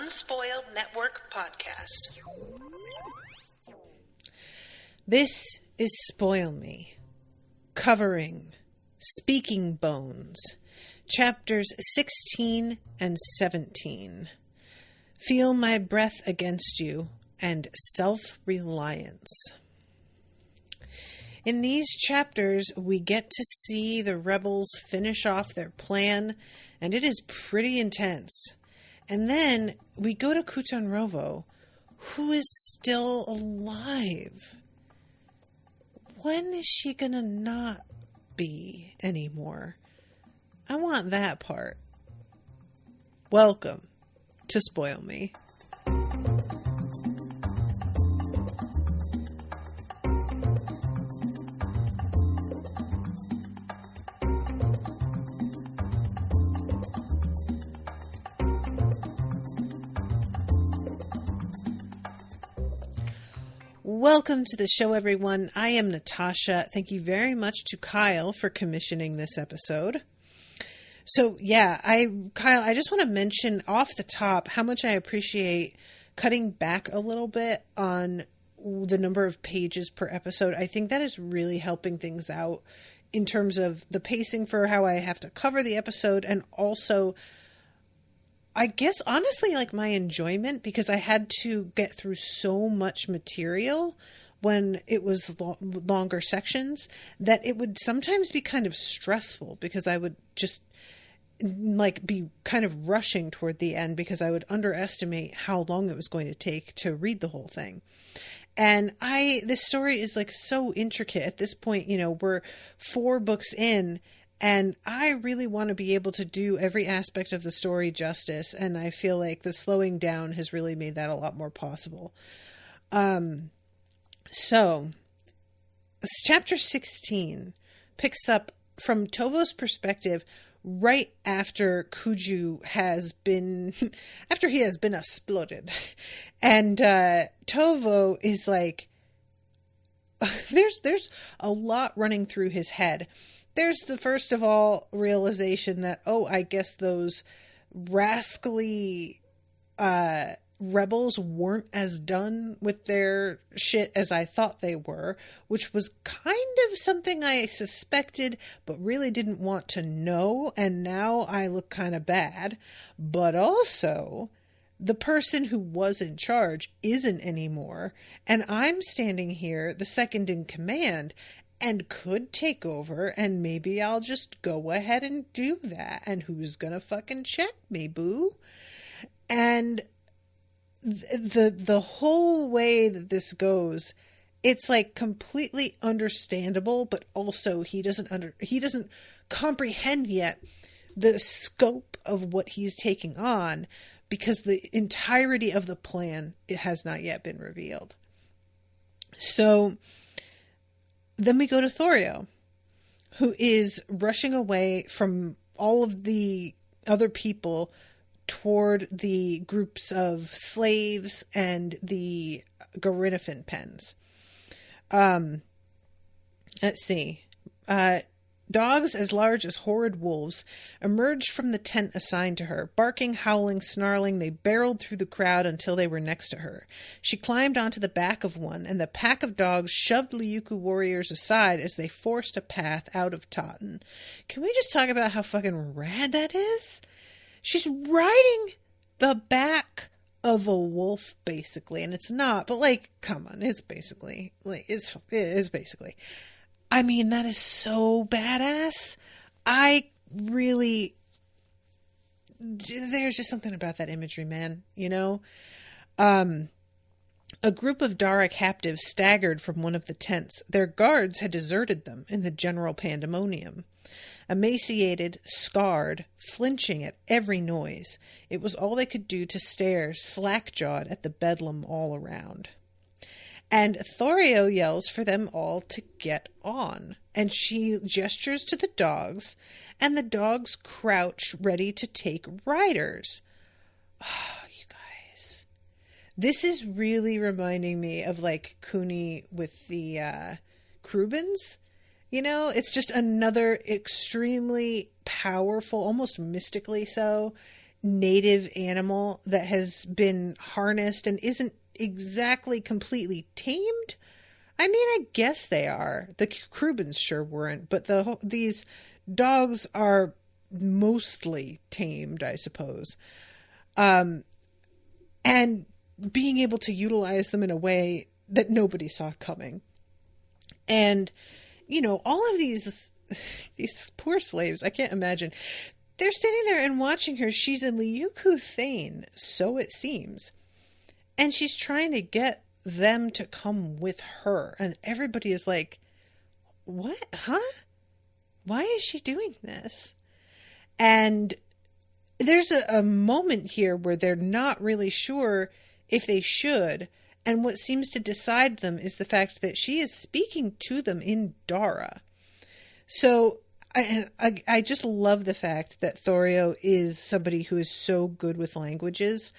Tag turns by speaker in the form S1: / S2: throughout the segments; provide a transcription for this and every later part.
S1: Unspoiled Network podcast.
S2: This is Spoil Me, covering Speaking Bones, chapters 16 and 17. Feel my breath against you and self-reliance. In these chapters, we get to see the rebels finish off their plan, and it is pretty intense. And then we go to Cutanrovo, who is still alive. When is she gonna not be anymore? I want that part. Welcome to Spoil Me. Welcome to the show, everyone. I am Natasha. Thank you very much to Kyle for commissioning this episode. So, yeah, Kyle, I just want to mention off the top how much I appreciate cutting back a little bit on the number of pages per episode. I think that is really helping things out in terms of the pacing for how I have to cover the episode, and also, I guess, honestly, like my enjoyment, because I had to get through so much material when it was longer sections that it would sometimes be kind of stressful, because I would just like be kind of rushing toward the end because I would underestimate how long it was going to take to read the whole thing. And this story is like so intricate at this point. You know, we're 4 books in, and I really want to be able to do every aspect of the story justice. And I feel like the slowing down has really made that a lot more possible. So chapter 16 picks up from Tovo's perspective right after Kuju has been, after he has been exploded. And Tovo is like, there's a lot running through his head. There's the first of all realization that, oh, I guess those rascally rebels weren't as done with their shit as I thought they were, which was kind of something I suspected but really didn't want to know, and now I look kind of bad. But also, the person who was in charge isn't anymore, and I'm standing here, the second in command, and could take over, and maybe I'll just go ahead and do that. And who's gonna fucking check me, boo? And the whole way that this goes, it's like completely understandable, but also he doesn't comprehend yet the scope of what he's taking on, because the entirety of the plan, it has not yet been revealed. So then we go to Thorio, who is rushing away from all of the other people toward the groups of slaves and the Garinafin pens. Let's see. Dogs as large as horrid wolves emerged from the tent assigned to her. Barking, howling, snarling, they barreled through the crowd until they were next to her. She climbed onto the back of one, and the pack of dogs shoved Lyucu warriors aside as they forced a path out of Totten. Can we just talk about how fucking rad that is? She's riding the back of a wolf, basically, and it's not, but like, come on, it's basically, like, it is basically. I mean, that is so badass. There's just something about that imagery, man, you know? A group of Dara captives staggered from one of the tents. Their guards had deserted them in the general pandemonium. Emaciated, scarred, flinching at every noise, it was all they could do to stare slack-jawed at the bedlam all around. And Thorio yells for them all to get on, and she gestures to the dogs, and the dogs crouch ready to take riders. Oh, you guys. This is really reminding me of, like, Cooney with the Krubins. You know, it's just another extremely powerful, almost mystically so, native animal that has been harnessed and isn't exactly completely tamed. I mean, I guess they are. The Krubans sure weren't, but these dogs are mostly tamed, I suppose. And being able to utilize them in a way that nobody saw coming. And, you know, all of these poor slaves, I can't imagine. They're standing there and watching her. She's a Lyucu Thane, so it seems. And she's trying to get them to come with her. And everybody is like, what? Huh? Why is she doing this? And there's a moment here where they're not really sure if they should. And what seems to decide them is the fact that she is speaking to them in Dara. So I just love the fact that Thorio is somebody who is so good with languages.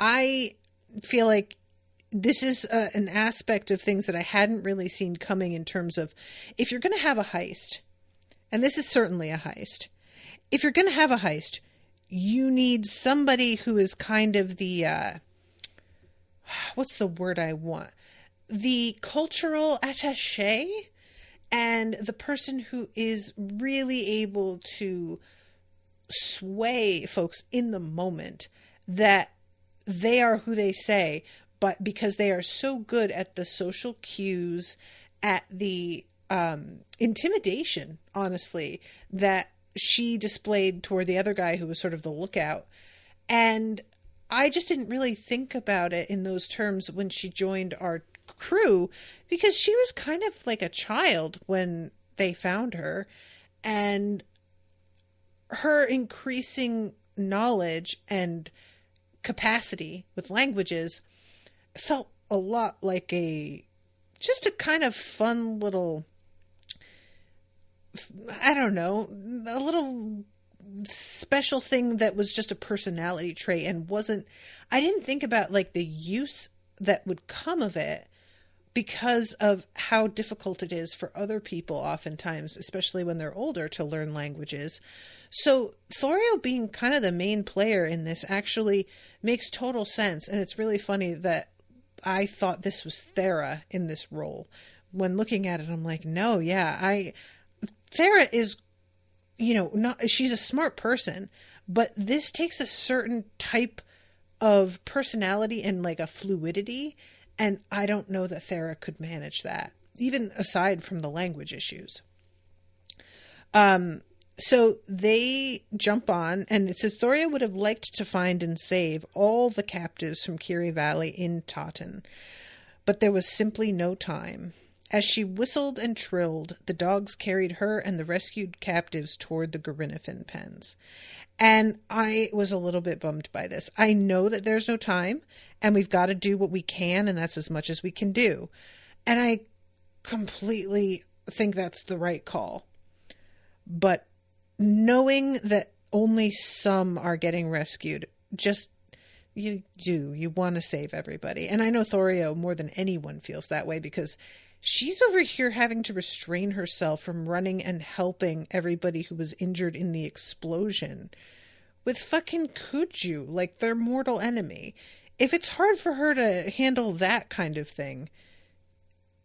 S2: I feel like this is an aspect of things that I hadn't really seen coming in terms of, if you're going to have a heist, and this is certainly a heist, if you're going to have a heist, you need somebody who is kind of the, what's the word I want? The cultural attaché, and the person who is really able to sway folks in the moment that they are who they say, but because they are so good at the social cues, at the intimidation, honestly, that she displayed toward the other guy who was sort of the lookout. And I just didn't really think about it in those terms when she joined our crew, because she was kind of like a child when they found her, and her increasing knowledge and capacity with languages felt a lot like just a kind of fun little, I don't know, a little special thing that was just a personality trait and I didn't think about like the use that would come of it, because of how difficult it is for other people oftentimes, especially when they're older, to learn languages. So Thorio being kind of the main player in this actually makes total sense. And it's really funny that I thought this was Thera in this role. When looking at it, I'm like, no, yeah, Thera is, you know, she's a smart person, but this takes a certain type of personality and like a fluidity. And I don't know that Thera could manage that, even aside from the language issues. So they jump on, and it says Thorio would have liked to find and save all the captives from Kiri Valley in Totten, but there was simply no time. As she whistled and trilled, the dogs carried her and the rescued captives toward the Gerinifin pens. And I was a little bit bummed by this. I know that there's no time, and we've got to do what we can, and that's as much as we can do. And I completely think that's the right call. But knowing that only some are getting rescued, you want to save everybody. And I know Thorio more than anyone feels that way, because she's over here having to restrain herself from running and helping everybody who was injured in the explosion with fucking Kuju, like their mortal enemy. If it's hard for her to handle that kind of thing,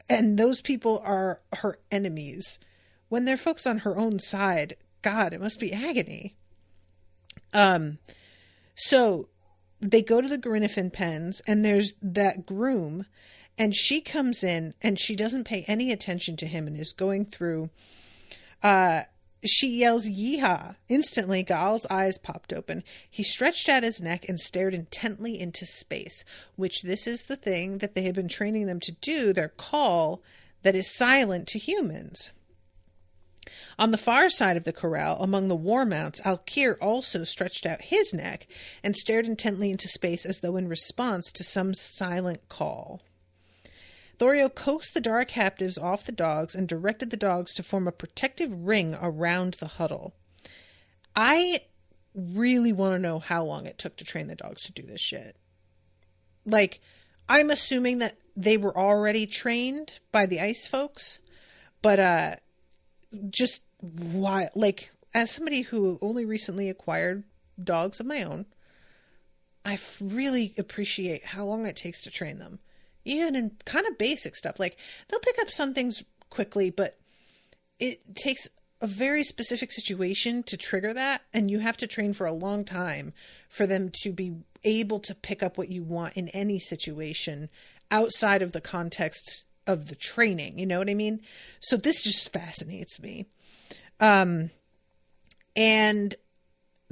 S2: and those people are her enemies, when they're folks on her own side, God, it must be agony. So they go to the Gerinifin pens, and there's that groom, and she comes in and she doesn't pay any attention to him and is going through. She yells, "Yeehaw!" Instantly, Gaal's eyes popped open. He stretched out his neck and stared intently into space, which this is the thing that they had been training them to do, their call that is silent to humans. On the far side of the corral, among the war mounts, Alkir also stretched out his neck and stared intently into space as though in response to some silent call. Thorio coaxed the Dara captives off the dogs and directed the dogs to form a protective ring around the huddle. I really want to know how long it took to train the dogs to do this shit. Like, I'm assuming that they were already trained by the ice folks, but just why, like, as somebody who only recently acquired dogs of my own, I really appreciate how long it takes to train them. Even in kind of basic stuff. Like, they'll pick up some things quickly, but it takes a very specific situation to trigger that, and you have to train for a long time for them to be able to pick up what you want in any situation outside of the context of the training. You know what I mean? So this just fascinates me. And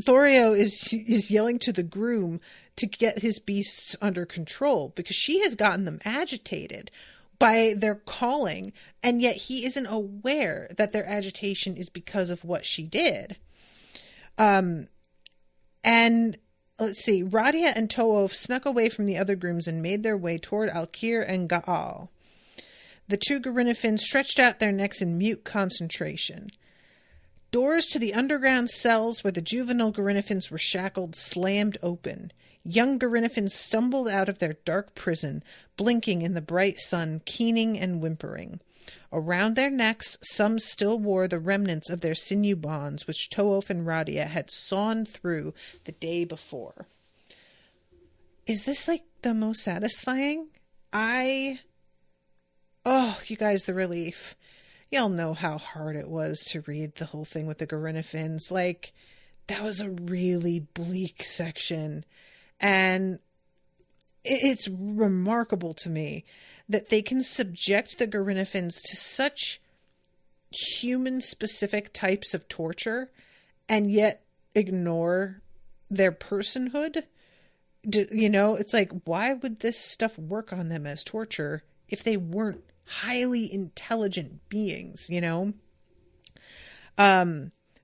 S2: Thorio is yelling to the groom to get his beasts under control because she has gotten them agitated by their calling, and yet he isn't aware that their agitation is because of what she did. And let's see, Radia and Toov snuck away from the other grooms and made their way toward Alkir and Gaal. The two Gerinifins stretched out their necks in mute concentration. Doors to the underground cells where the juvenile Gerinifins were shackled slammed open. Young Gerinifins stumbled out of their dark prison, blinking in the bright sun, keening and whimpering. Around their necks, some still wore the remnants of their sinew bonds, which Toov and Radia had sawn through the day before. Is this, like, the most satisfying? Oh, you guys, the relief. Y'all know how hard it was to read the whole thing with the Gerinifins. Like, that was a really bleak section. And it's remarkable to me that they can subject the Gerinifins to such human-specific types of torture and yet ignore their personhood. You know, it's like, why would this stuff work on them as torture if they weren't highly intelligent beings, you know?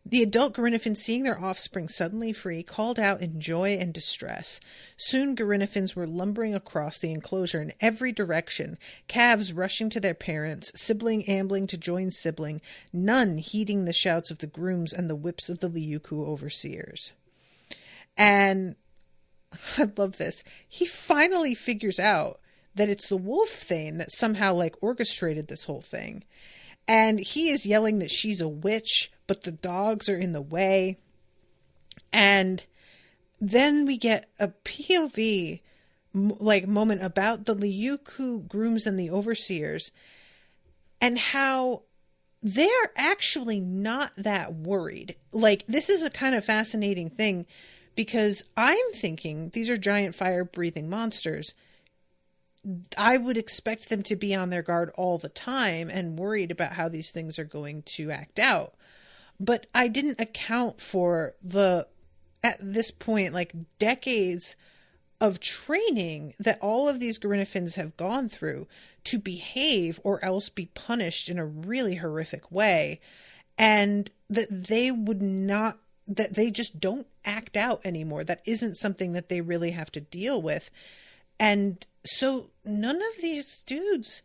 S2: The adult Gerinifins, seeing their offspring suddenly free, called out in joy and distress. Soon Gerinifins were lumbering across the enclosure in every direction, calves rushing to their parents, sibling ambling to join sibling, none heeding the shouts of the grooms and the whips of the Lyucu overseers. And I love this. He finally figures out that it's the wolf Thane that somehow, like, orchestrated this whole thing. And he is yelling that she's a witch, but the dogs are in the way. And then we get a POV moment about the Lyucu grooms and the overseers and how they're actually not that worried. Like, this is a kind of fascinating thing because I'm thinking these are giant fire-breathing monsters. I would expect them to be on their guard all the time and worried about how these things are going to act out. But I didn't account for at this point, like, decades of training that all of these Gerinifins have gone through to behave or else be punished in a really horrific way. And that they just don't act out anymore. That isn't something that they really have to deal with. And so none of these dudes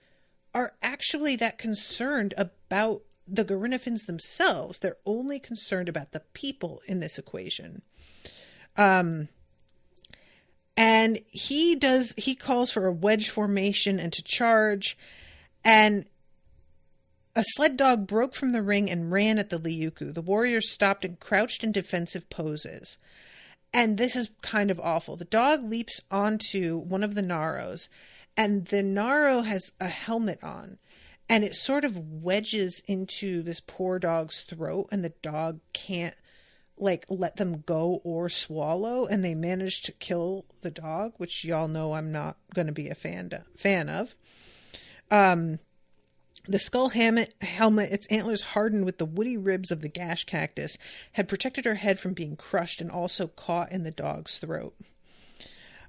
S2: are actually that concerned about the Gerinifins themselves. They're only concerned about the people in this equation. And he calls for a wedge formation and to charge. And a sled dog broke from the ring and ran at the Lyucu. The warriors stopped and crouched in defensive poses. And this is kind of awful. The dog leaps onto one of the Naros, and the Naro has a helmet on, and it sort of wedges into this poor dog's throat, and the dog can't, like, let them go or swallow, and they manage to kill the dog, which y'all know I'm not going to be a fan of. The skull helmet, its antlers hardened with the woody ribs of the gash cactus, had protected her head from being crushed and also caught in the dog's throat.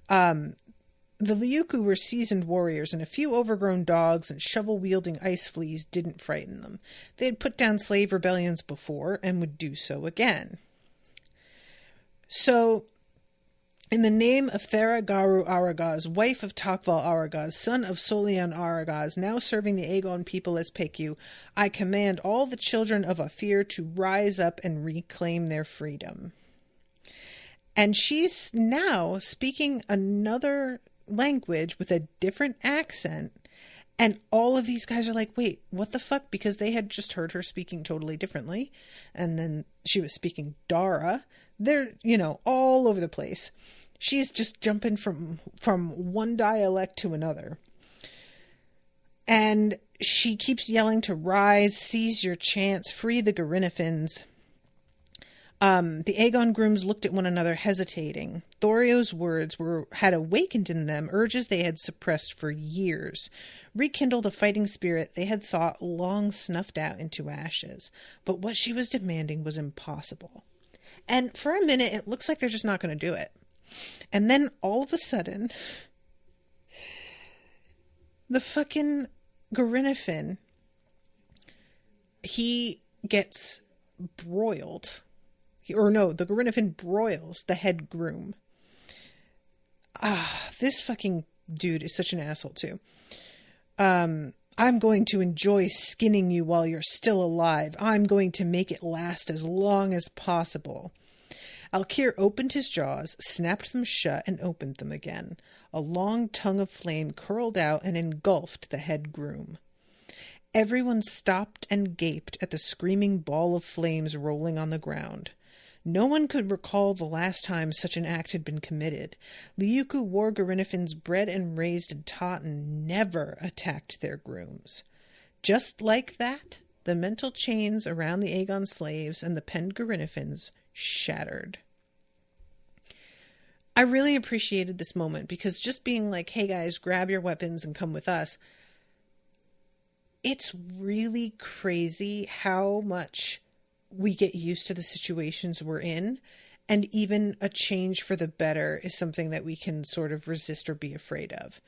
S2: The Lyucu were seasoned warriors, and a few overgrown dogs and shovel-wielding ice fleas didn't frighten them. They had put down slave rebellions before and would do so again. So, in the name of Thera Garu Aragaz, wife of Takval Aragaz, son of Solian Aragaz, now serving the Agon people as Peku, I command all the children of Afir to rise up and reclaim their freedom. And she's now speaking another language with a different accent, And all of these guys are like, wait, what the fuck? Because they had just heard her speaking totally differently. And then she was speaking Dara. They're, all over the place. She's just jumping from one dialect to another. And she keeps yelling to rise, seize your chance, free the Garinnifins. The Agon grooms looked at one another, hesitating. Thorio's words had awakened in them urges they had suppressed for years, rekindled a fighting spirit they had thought long snuffed out into ashes. But what she was demanding was impossible. And for a minute, it looks like they're just not going to do it. And then all of a sudden, the fucking Garinnifin, he gets broiled. The Garinnifin broils the head groom. This fucking dude is such an asshole too. I'm going to enjoy skinning you while you're still alive. I'm going to make it last as long as possible. Alkir opened his jaws, snapped them shut, and opened them again. A long tongue of flame curled out and engulfed the head groom. Everyone stopped and gaped at the screaming ball of flames rolling on the ground. No one could recall the last time such an act had been committed. Lyucu war Garinnifins bred and raised in Totten never attacked their grooms. Just like that, the mental chains around the Agon slaves and the penned Garinnifins shattered. I really appreciated this moment because just being like, hey guys, grab your weapons and come with us. It's really crazy how much we get used to the situations we're in, and even a change for the better is something that we can sort of resist or be afraid of.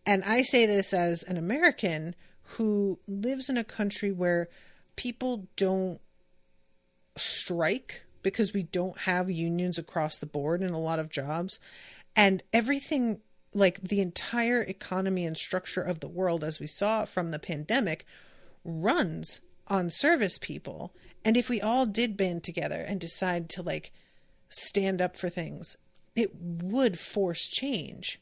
S2: And I say this as an American who lives in a country where people don't strike because we don't have unions across the board in a lot of jobs, and everything, like the entire economy and structure of the world, as we saw from the pandemic, runs on service people. And if we all did band together and decide to stand up for things, it would force change.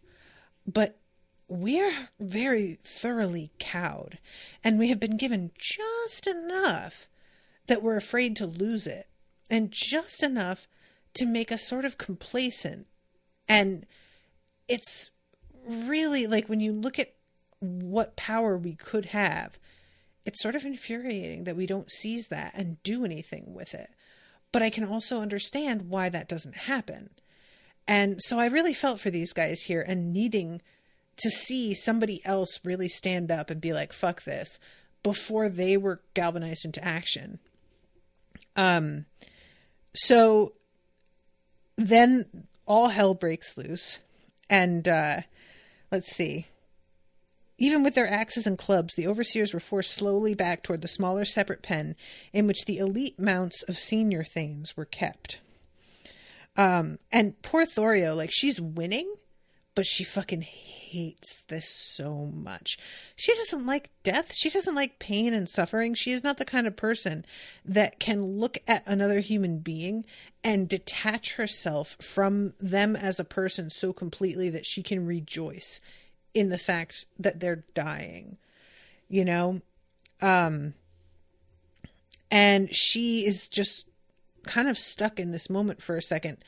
S2: But we're very thoroughly cowed, and we have been given just enough that we're afraid to lose it, and just enough to make us sort of complacent. And it's really when you look at what power we could have, it's sort of infuriating that we don't seize that and do anything with it. But I can also understand why that doesn't happen. And so I really felt for these guys here and needing to see somebody else really stand up and be like, fuck this, before they were galvanized into action. So then all hell breaks loose. And let's see. Even with their axes and clubs, the overseers were forced slowly back toward the smaller separate pen in which the elite mounts of senior thanes were kept. And poor Thorio, she's winning, but she fucking hates this so much. She doesn't like death. She doesn't like pain and suffering. She is not the kind of person that can look at another human being and detach herself from them as a person so completely that she can rejoice in the fact that they're dying, and she is just kind of stuck in this moment for a second,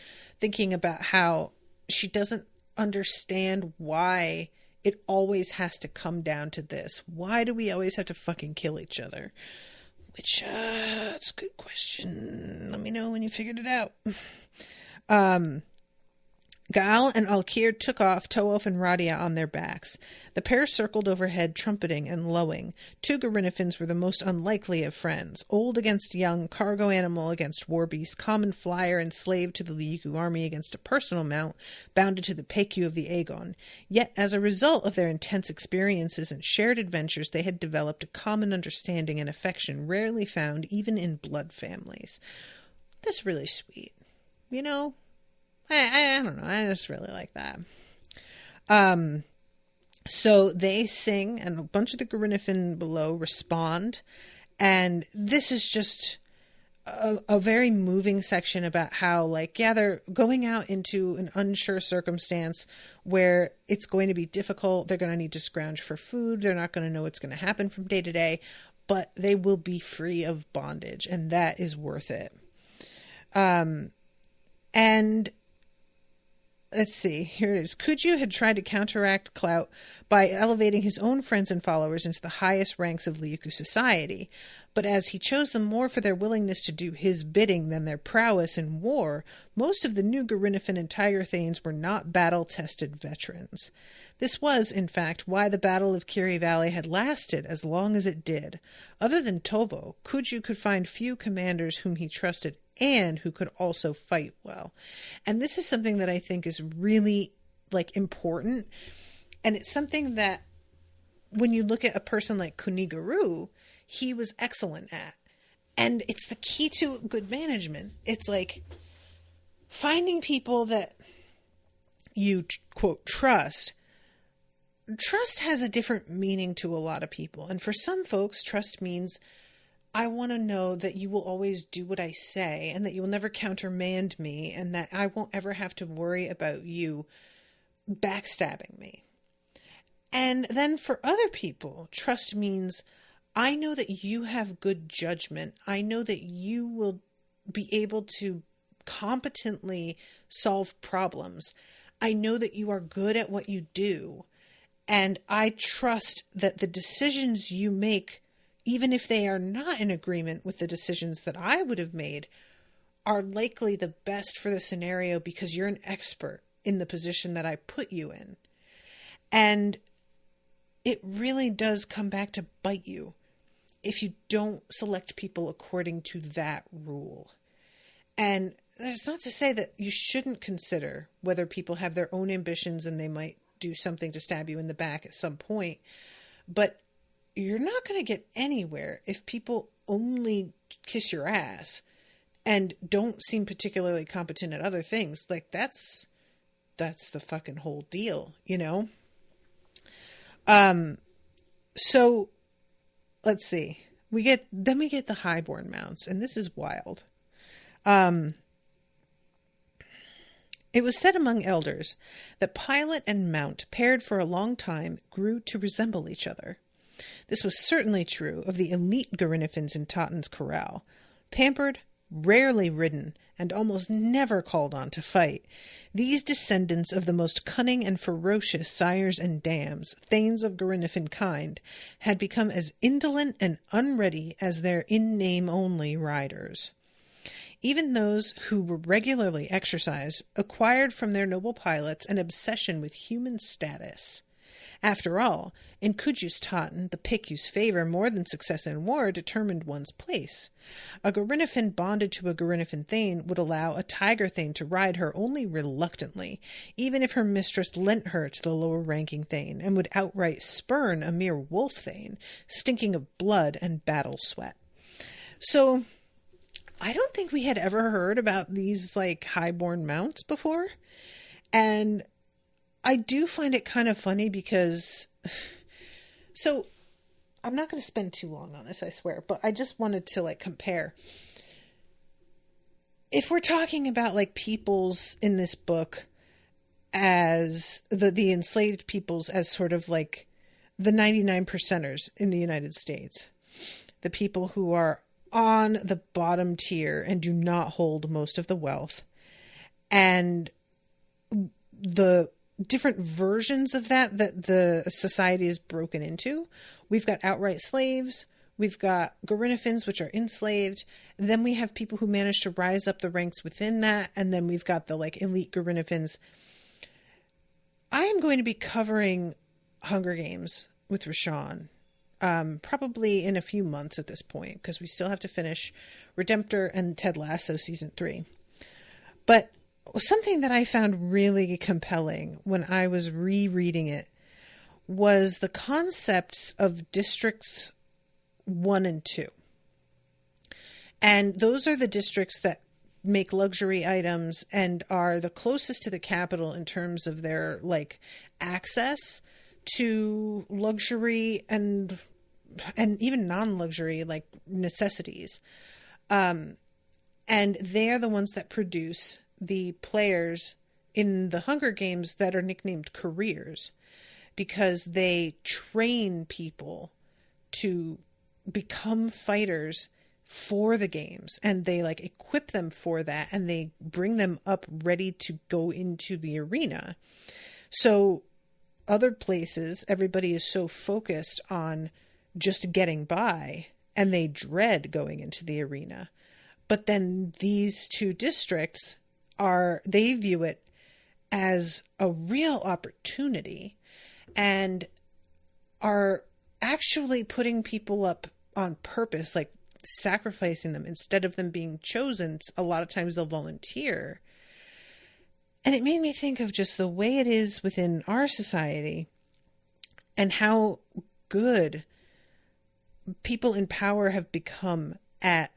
S2: thinking about how she doesn't understand why it always has to come down to this. Why do we always have to fucking kill each other? Which, it's a good question. Let me know when you figured it out. Gaal and Alkir took off Toelf and Radia on their backs. The pair circled overhead, trumpeting and lowing. Two Garinnifins were the most unlikely of friends. Old against young, cargo animal against war beast, common flyer and slave to the Lyucu army against a personal mount, bounded to the Peku of the Agon. Yet, as a result of their intense experiences and shared adventures, they had developed a common understanding and affection rarely found even in blood families. That's really sweet. I don't know. I just really like that. So they sing, and a bunch of the Garinnifin below respond. And this is just a very moving section about how, like, yeah, they're going out into an unsure circumstance where it's going to be difficult. They're going to need to scrounge for food. They're not going to know what's going to happen from day to day, but they will be free of bondage, and that is worth it. And let's see, here it is. Cuju had tried to counteract clout by elevating his own friends and followers into the highest ranks of Lyucu society. But as he chose them more for their willingness to do his bidding than their prowess in war, most of the new Garinafin and Tiger Thanes were not battle-tested veterans. This was, in fact, why the Battle of Kiri Valley had lasted as long as it did. Other than Tovo, Cuju could find few commanders whom he trusted and who could also fight well. And this is something that I think is really, like, important. And it's something that when you look at a person like Kunigaru, he was excellent at. And it's the key to good management. It's like finding people that you, quote, trust. Trust has a different meaning to a lot of people. And for some folks, trust means I want to know that you will always do what I say and that you will never countermand me and that I won't ever have to worry about you backstabbing me. And then for other people, trust means I know that you have good judgment. I know that you will be able to competently solve problems. I know that you are good at what you do. And I trust that the decisions you make, even if they are not in agreement with the decisions that I would have made, are likely the best for the scenario because you're an expert in the position that I put you in. And it really does come back to bite you if you don't select people according to that rule. And that's not to say that you shouldn't consider whether people have their own ambitions and they might do something to stab you in the back at some point. But you're not going to get anywhere if people only kiss your ass and don't seem particularly competent at other things. Like, that's the fucking whole deal, you know? So let's see. We get the highborn mounts, and this is wild. It was said among elders that pilot and mount, paired for a long time, grew to resemble each other. This was certainly true of the elite Garinafins in Toten's corral. Pampered, rarely ridden, and almost never called on to fight, these descendants of the most cunning and ferocious sires and dams, thanes of Garinafin kind, had become as indolent and unready as their in-name-only riders. Even those who were regularly exercised acquired from their noble pilots an obsession with human status. After all, in Cuju's Totten, the pick whose favor more than success in war determined one's place. A Garinafin bonded to a Garinafin thane would allow a tiger thane to ride her only reluctantly, even if her mistress lent her to the lower-ranking thane, and would outright spurn a mere wolf thane, stinking of blood and battle sweat. So I don't think we had ever heard about these, like, highborn mounts before. And I do find it kind of funny because, so I'm not going to spend too long on this, I swear, but I just wanted to, like, compare. If we're talking about, like, peoples in this book as the enslaved peoples as sort of like the 99 percenters in the United States, the people who are on the bottom tier and do not hold most of the wealth, and the different versions of that the society is broken into. We've got outright slaves, we've got Garinafins, which are enslaved, then we have people who manage to rise up the ranks within that, and then we've got the, like, elite Garinafins. I am going to be covering Hunger Games with Rashawn probably in a few months at this point, because we still have to finish Redemptor and Ted Lasso season 3. But something that I found really compelling when I was rereading it was the concepts of districts 1 and 2. And those are the districts that make luxury items and are the closest to the capital in terms of their, like, access to luxury and even non-luxury, like, necessities. And they're the ones that produce the players in the Hunger Games that are nicknamed careers, because they train people to become fighters for the games, and they like equip them for that, and they bring them up ready to go into the arena. So other places, everybody is so focused on just getting by, and they dread going into the arena. But then these two districts they view it as a real opportunity and are actually putting people up on purpose, like sacrificing them instead of them being chosen. A lot of times they'll volunteer. And it made me think of just the way it is within our society and how good people in power have become at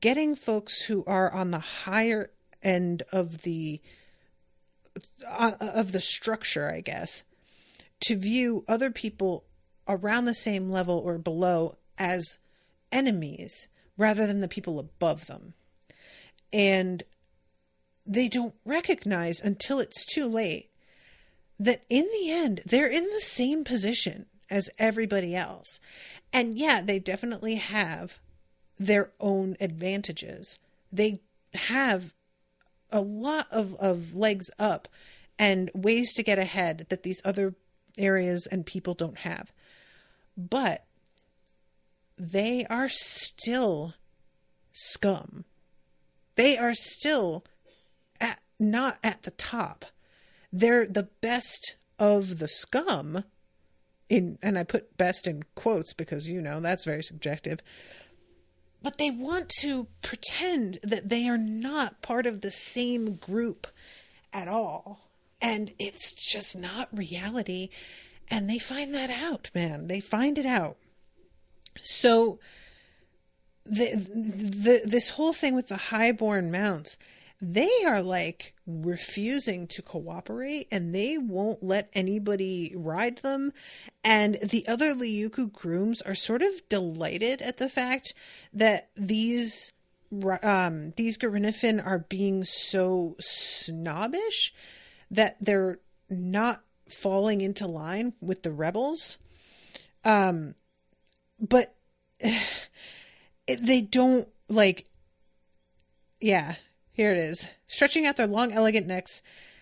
S2: getting folks who are on the higher end of the structure, I guess, to view other people around the same level or below as enemies rather than the people above them. And they don't recognize until it's too late that in the end, they're in the same position as everybody else. And yeah, they definitely have their own advantages. They have a lot of legs up and ways to get ahead that these other areas and people don't have. But they are still scum. They are still not at the top. They're the best of the scum, and I put best in quotes because, that's very subjective. But they want to pretend that they are not part of the same group at all. And it's just not reality. And they find that out, man. They find it out. So this whole thing with the highborn mounts, they are like refusing to cooperate, and they won't let anybody ride them. And the other Lyucu grooms are sort of delighted at the fact that these Garinafin are being so snobbish that they're not falling into line with the rebels. But they don't here it is. Stretching out their long, elegant necks,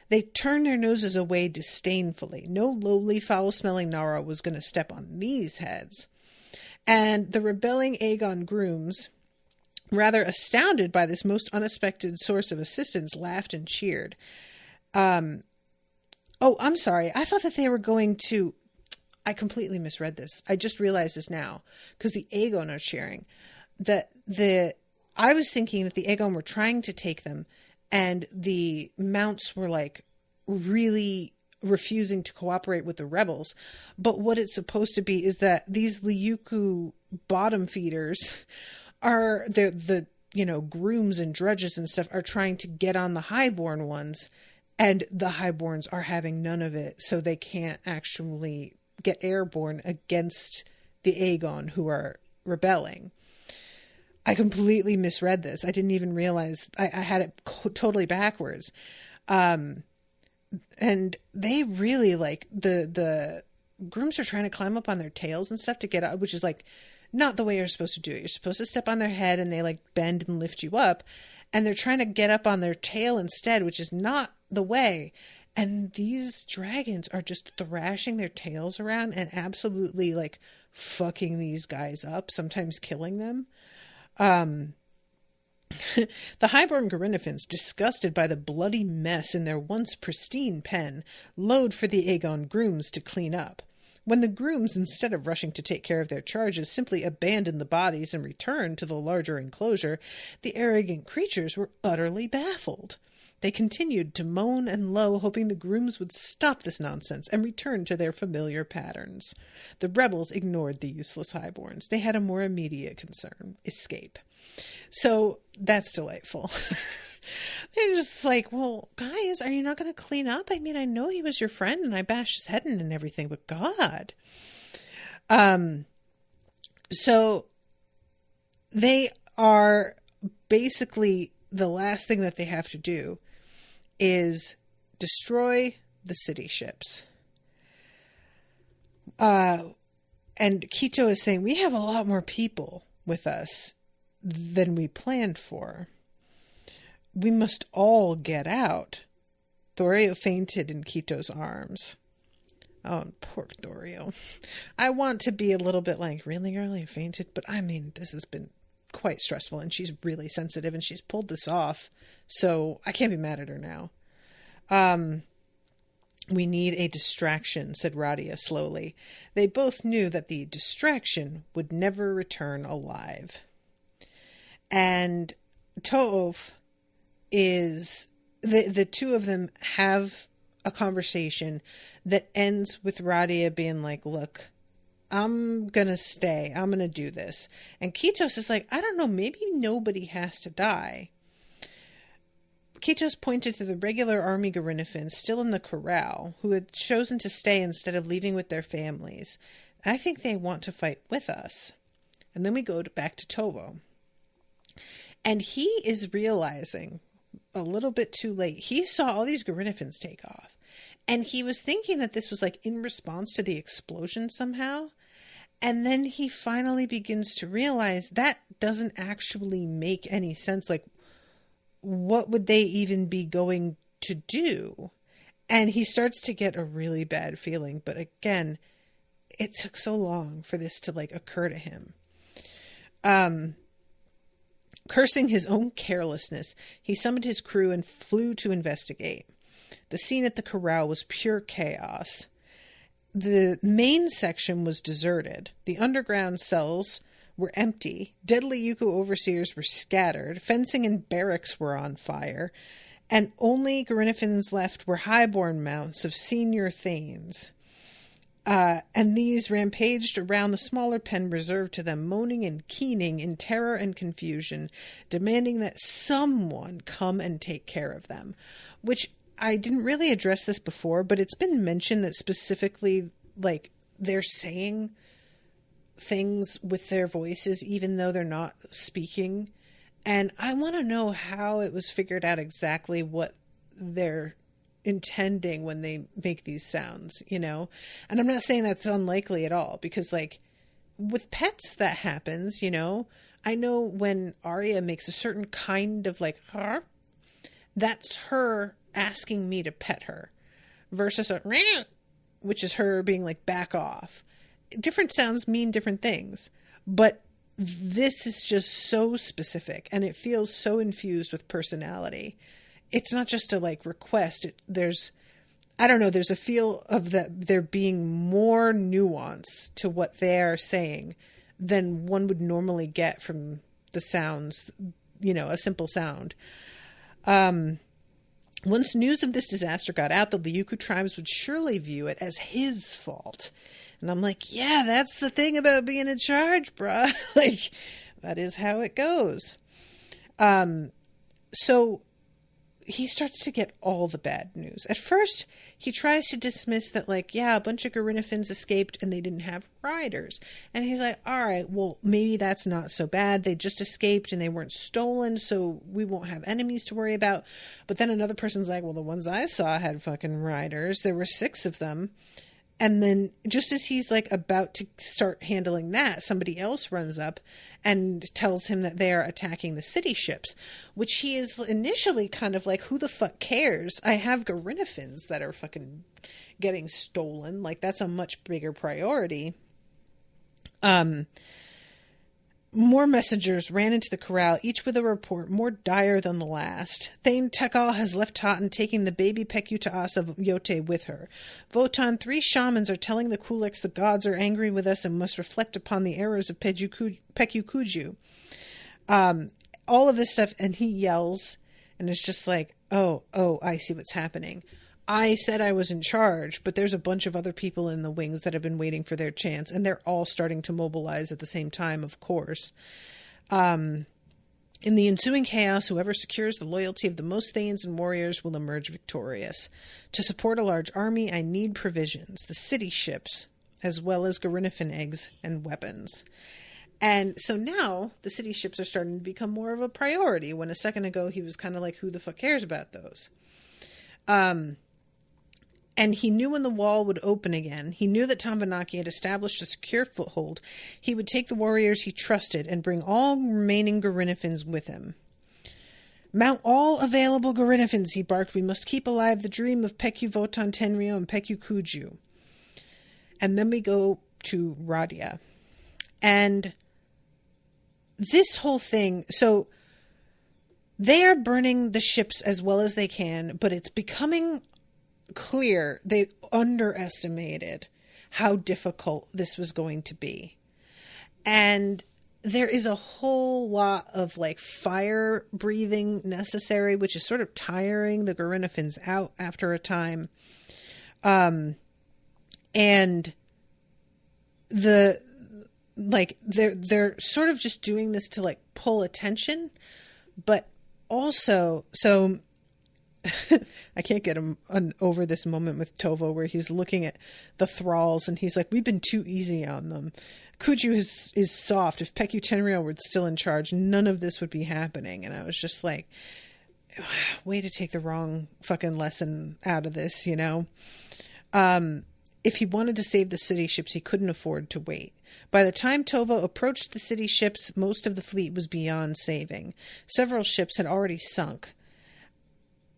S2: they turn their noses away disdainfully. No lowly, foul-smelling Nara was going to step on these heads. And the rebelling Agon grooms, rather astounded by this most unexpected source of assistance, laughed and cheered. I'm sorry. I thought that they were going to... I completely misread this. I just realized this now, because the Agon are cheering. I was thinking that the Agon were trying to take them, and the mounts were really refusing to cooperate with the rebels. But what it's supposed to be is that these Lyucu bottom feeders are the grooms and drudges and stuff are trying to get on the highborn ones, and the highborns are having none of it, so they can't actually get airborne against the Agon who are rebelling. I completely misread this. I didn't even realize I had it totally backwards. And they really the grooms are trying to climb up on their tails and stuff to get up, which is not the way you're supposed to do it. You're supposed to step on their head and they bend and lift you up, and they're trying to get up on their tail instead, which is not the way. And these dragons are just thrashing their tails around and absolutely fucking these guys up, sometimes killing them. The highborn Garinafins, disgusted by the bloody mess in their once pristine pen, load for the Agon grooms to clean up. When the grooms, instead of rushing to take care of their charges, simply abandoned the bodies and returned to the larger enclosure, the arrogant creatures were utterly baffled. They continued to moan and low, hoping the grooms would stop this nonsense and return to their familiar patterns. The rebels ignored the useless highborns. They had a more immediate concern: escape. So that's delightful. They're just well, guys, are you not going to clean up? I mean, I know he was your friend and I bashed his head in and everything, but God. So they are basically the last thing that they have to do is destroy the city ships. And Quito is saying, we have a lot more people with us than we planned for. We must all get out. Thorio fainted in Quito's arms. Oh, poor Thorio. I want to be a little bit like, really, girl, you fainted? But I mean, this has been quite stressful, and she's really sensitive, and she's pulled this off. So I can't be mad at her now. We need a distraction, said Radia slowly. They both knew that the distraction would never return alive. And To'of is... The two of them have a conversation that ends with Radia being like, look, I'm going to stay. I'm going to do this. And Kitos is like, I don't know, maybe nobody has to die. Kitos pointed to the regular army Gerinifans still in the corral, who had chosen to stay instead of leaving with their families. I think they want to fight with us. And then we go back to Tovo. And he is realizing a little bit too late. He saw all these Gerinifans take off. And he was thinking that this was like in response to the explosion somehow. And then he finally begins to realize that doesn't actually make any sense. Like, what would they even be going to do? And he starts to get a really bad feeling. But again, it took so long for this to like occur to him. Cursing his own carelessness, he summoned his crew and flew to investigate. The scene at the corral was pure chaos. The main section was deserted. The underground cells were empty. Dead Lyucu overseers were scattered. Fencing and barracks were on fire. And only Gerinifans left were highborn mounts of senior thanes. And these rampaged around the smaller pen reserved to them, moaning and keening in terror and confusion, demanding that someone come and take care of them. Which, I didn't really address this before, but it's been mentioned that specifically, like, they're saying things with their voices even though they're not speaking. And I want to know how it was figured out exactly what they're intending when they make these sounds, you know? And I'm not saying that's unlikely at all, because like with pets that happens, you know? I know when Arya makes a certain kind of like, that's her asking me to pet her, versus a which is her being like, back off. Different sounds mean different things, but this is just so specific and it feels so infused with personality. It's not just a like request. There's a feel of that there being more nuance to what they are saying than one would normally get from the sounds, you know, a simple sound. Once news of this disaster got out, the Lyucu tribes would surely view it as his fault. And I'm like, yeah, that's the thing about being in charge, bruh. Like, that is how it goes. So he starts to get all the bad news. At first, he tries to dismiss that, like, yeah, a bunch of Gerinifans escaped and they didn't have riders. And he's like, all right, well, maybe that's not so bad. They just escaped and they weren't stolen, so we won't have enemies to worry about. But then another person's like, well, the ones I saw had fucking riders. There were 6 of them. And then just as he's like about to start handling that, somebody else runs up and tells him that they are attacking the city ships, which he is initially kind of like, who the fuck cares? I have Gerinifans that are fucking getting stolen. Like, that's a much bigger priority. More messengers ran into the corral, each with a report more dire than the last. Thane Tekal has left Totten, taking the baby Pekutaas of Yote with her. Votan, 3 shamans are telling the Kulaks the gods are angry with us and must reflect upon the errors of Pekukuju. All of this stuff, and he yells, and it's just like, oh, I see what's happening. I said I was in charge, but there's a bunch of other people in the wings that have been waiting for their chance, and they're all starting to mobilize at the same time, of course. In the ensuing chaos, whoever secures the loyalty of the most thanes and warriors will emerge victorious. To support a large army, I need provisions, the city ships, as well as Gerinifan eggs and weapons. And so now the city ships are starting to become more of a priority, when a second ago he was kind of like, who the fuck cares about those? And he knew when the wall would open again. He knew that Tambanaki had established a secure foothold. He would take the warriors he trusted and bring all remaining Gerinifins with him. Mount all available Gerinifins, he barked. We must keep alive the dream of Peku Votan Tenryo and Peku Kuju. And then we go to Radia. And this whole thing, so they are burning the ships as well as they can, but it's becoming clear they underestimated how difficult this was going to be. And there is a whole lot of like fire breathing necessary, which is sort of tiring the Gerinifins out after a time. And the like they're sort of just doing this to like pull attention, but also so I can't get him over this moment with Tovo where he's looking at the thralls and he's like, we've been too easy on them. Kuju is soft. If Peku Tenryo were still in charge, none of this would be happening. And I was just like, way to take the wrong fucking lesson out of this, you know? If he wanted to save the city ships, he couldn't afford to wait. By the time Tovo approached the city ships, most of the fleet was beyond saving. Several ships had already sunk.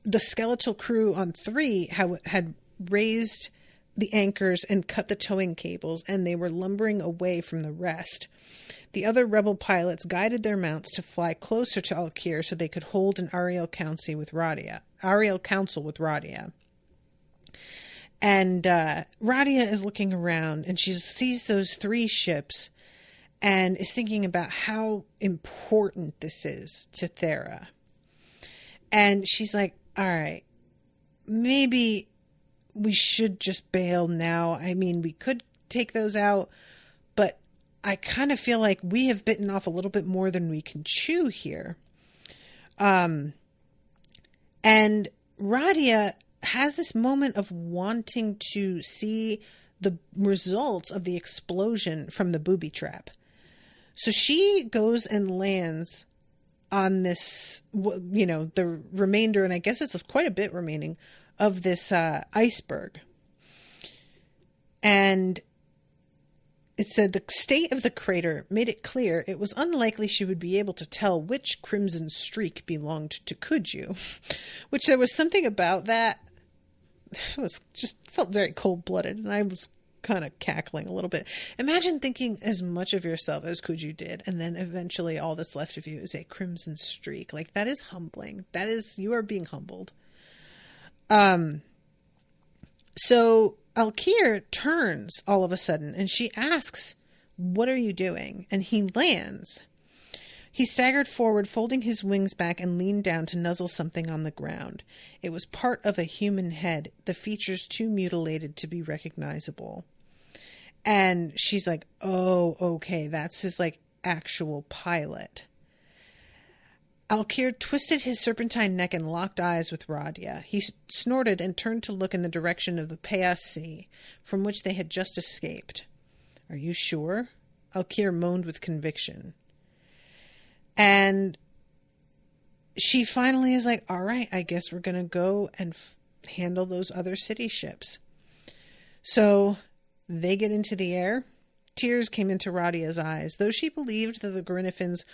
S2: The skeletal crew on 3 had raised the anchors and cut the towing cables, and they were lumbering away from the rest. The other rebel pilots guided their mounts to fly closer to Alkir so they could hold an Ariel council with Radia. And Radia is looking around, and she sees those 3 ships and is thinking about how important this is to Thera. And she's like, all right, maybe we should just bail now. I mean, we could take those out, but I kind of feel like we have bitten off a little bit more than we can chew here. And Radia has this moment of wanting to see the results of the explosion from the booby trap. So she goes and lands on this, you know, the remainder, and I guess it's quite a bit remaining, of this iceberg. And it said the state of the crater made it clear it was unlikely she would be able to tell which crimson streak belonged to Kuju, which there was something about that. It was just felt very cold-blooded, and I was kind of cackling a little bit. Imagine thinking as much of yourself as Kuju did, and then eventually all that's left of you is a crimson streak. Like, that is humbling. That is, you are being humbled. So Alkir turns all of a sudden, and she asks, "What are you doing?" And he lands. He staggered forward, folding his wings back, and leaned down to nuzzle something on the ground. It was part of a human head, the features too mutilated to be recognizable. And she's like, oh, okay, that's his, like, actual pilot. Alkir twisted his serpentine neck and locked eyes with Radia. He snorted and turned to look in the direction of the Payas Sea, from which they had just escaped. "Are you sure?" Alkir moaned with conviction. And she finally is like, all right, I guess we're going to go and handle those other city ships. So they get into the air. Tears came into Radia's eyes. Though she believed that the Gerinifins